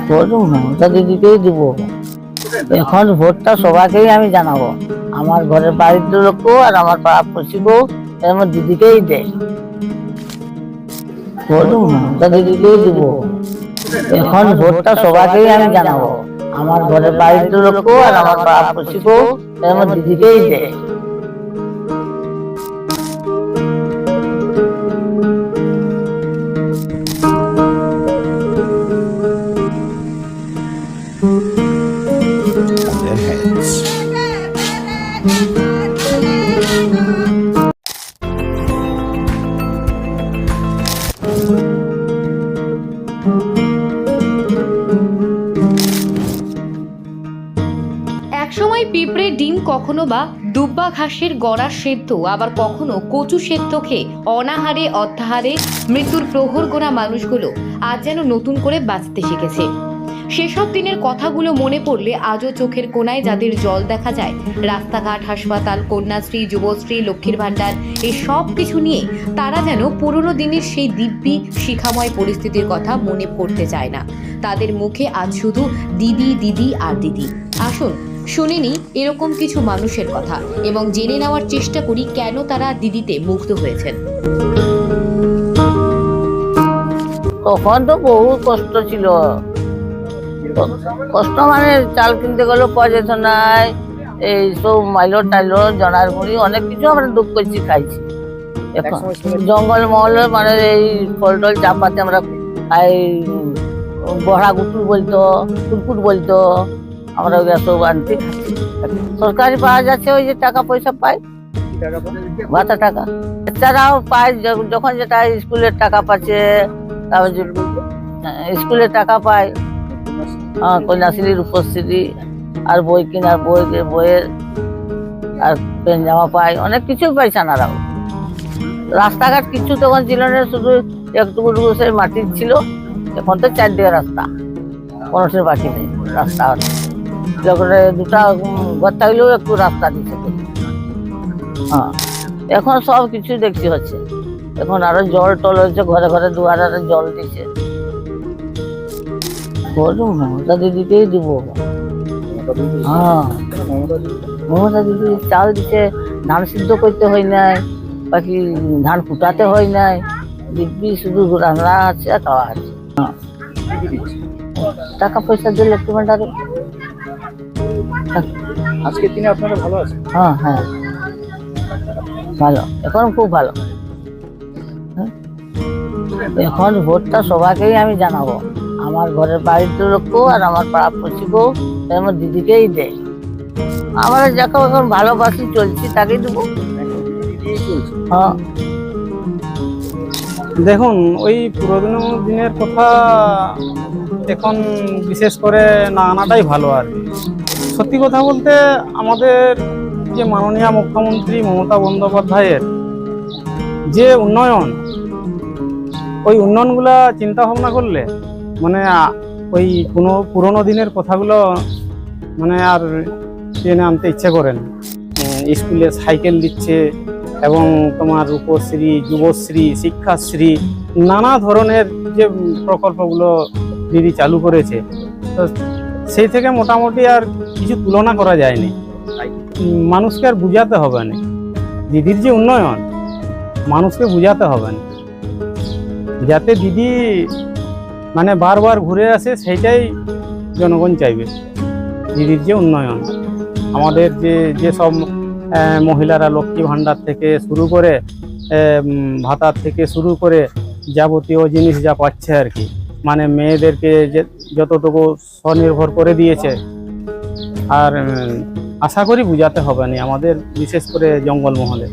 Vote Mamata দিদিকেই দিব। এখন ভোটটা সবাইকেই আমি জানাবো, আমার ঘরের বাড়ির লোকও আর আমার পাড়া পড়শিকেও আমার দিদিকেই দেয়। ভোট মমতা দিদিকেই দিব। এখন ভোটটা সবাইকেই আমি জানাবো, আমার ঘরের বাড়ির লোকও আর আমার পাড়া পড়শিকেও আমার দিদিকেই দেয়। their heads. একসময় পিঁপড়ে ডিম, কখনো বা দুব্বা ঘাসের গড়া সেদ্ধ, আবার কখনো কচু সেদ্ধ খেয়ে অনাহারে অর্থাহারে মৃত্যুর প্রহর গোনা মানুষগুলো আজ যেন নতুন করে বাঁচতে শিখেছে। সেসব দিনের কথাগুলো মনে পড়লে আজও চোখের কোণায় যাদের জল দেখা যায়, রাস্তাঘাট, হাসপাতাল, কন্যাশ্রী, যুবশ্রী, লক্ষ্মীর ভাণ্ডার, এই সব কিছু নিয়ে তারা যেন পুরনো দিনের সেই দিব্যি শিখাময় পরিস্থিতির কথা মনে পড়তে চায় না। তাদের মুখে আজ শুধু দিদি, দিদি আর দিদি। আসুন শুনিনি এরকম কিছু মানুষের কথা এবং জেনে নেওয়ার চেষ্টা করি কেন তারা দিদিতে মুগ্ধ হয়েছেন। তখন তো বহু কষ্ট ছিল, কষ্ট মানে চাল কিনতে গেলেও পাওয়া যেত না, এই সব মাইলো টাইলো জনার মুড়ি অনেক কিছু আমরা দুঃখ করছি, খাইছি। এখন জঙ্গল মহল মানে এই ফল টল চাপাতে আমরা খাই, বড়া গুটুর বলতো, কুটকুট বলতো, আমরা ওই সব আনতে খাচ্ছি। সরকারি পাওয়া যাচ্ছে, ওই যে টাকা পয়সা পাই, ভাতা টাকা বাচ্চারাও পায়, যখন যেটা স্কুলের টাকা পাচ্ছে, তারপর স্কুলের টাকা পায়, কন্যাশ্রী, রূপশ্রী, আর বই কেনার বইয়ের আর পেন জামা পায়, অনেক কিছুই পাই সানারাও। রাস্তাঘাট কিছু তখন ছিল না, শুধু একটুকু সেই মাটির ছিল। এখন তো চারদিকে রাস্তা, কোনোটির বাকি নেই রাস্তা। যখন দুটা ঘর থাকলেও একটু রাস্তা দিচ্ছে। হ্যাঁ, এখন সব কিছু দেখছি হচ্ছে। এখন আরো জল টল হচ্ছে, ঘরে ঘরে দুয়ারে জল দিচ্ছে। মমতা দিদিকেই দিব। হ্যাঁ, মমতা দিদি চাল দিচ্ছে, ধান সিদ্ধ করতে হয় নাই, বাকি ধান ফুটাতে হয় নাই, দিব্যি শুধু রান্না আছে আর খাওয়া আছে। টাকা পয়সা দিয়ে লক্ষ্মী ভান্ডারে। আজকের দিনে আপনারা ভালো আছেন? হ্যাঁ হ্যাঁ, ভালো, এখন খুব ভালো। এখন ভোটটা সবাইকেই আমি জানাবো, আমার ঘরের বাড়ির লোকও আর আমার পাড়া পড়শিকেও আমার দিদিকেই দেয়। আমরা যাকে এখন ভালোবাসি চলছি তাকেই দেবো। হ্যাঁ, দেখুন, ওই পুরোনো দিনের কথা এখন বিশেষ করে না আনাটাই ভালো আর কি। সত্যি কথা বলতে আমাদের যে মাননীয় মুখ্যমন্ত্রী মমতা বন্দ্যোপাধ্যায়ের যে উন্নয়ন, ওই উন্নয়নগুলা চিন্তা ভাবনা করলে মানে ওই পুরোনো দিনের কথাগুলো মানে আর টেনে আনতে ইচ্ছে করেন। স্কুলে সাইকেল দিচ্ছে এবং তোমার রূপশ্রী, যুবশ্রী, শিক্ষাশ্রী, নানা ধরনের যে প্রকল্পগুলো দিদি চালু করেছে, তো সেই থেকে মোটামুটি আর কিছু তুলনা করা যায়নি। মানুষকে আর বুঝাতে হবে না, দিদির যে উন্নয়ন মানুষকে বুঝাতে হবে না, যাতে দিদি মানে বারবার ঘুরে আসে সেইটাই জনগণ চাইবে। দিদির যে উন্নয়ন, আমাদের যে সব মহিলারা লক্ষ্মী ভাণ্ডার থেকে শুরু করে ভাতার থেকে শুরু করে যাবতীয় জিনিস যা পাচ্ছে আর কি, মানে মেয়েদেরকে যে যতটুকু স্বনির্ভর করে দিয়েছে, আর আশা করি বুঝাতে হবে না আমাদের, বিশেষ করে জঙ্গলমহলে।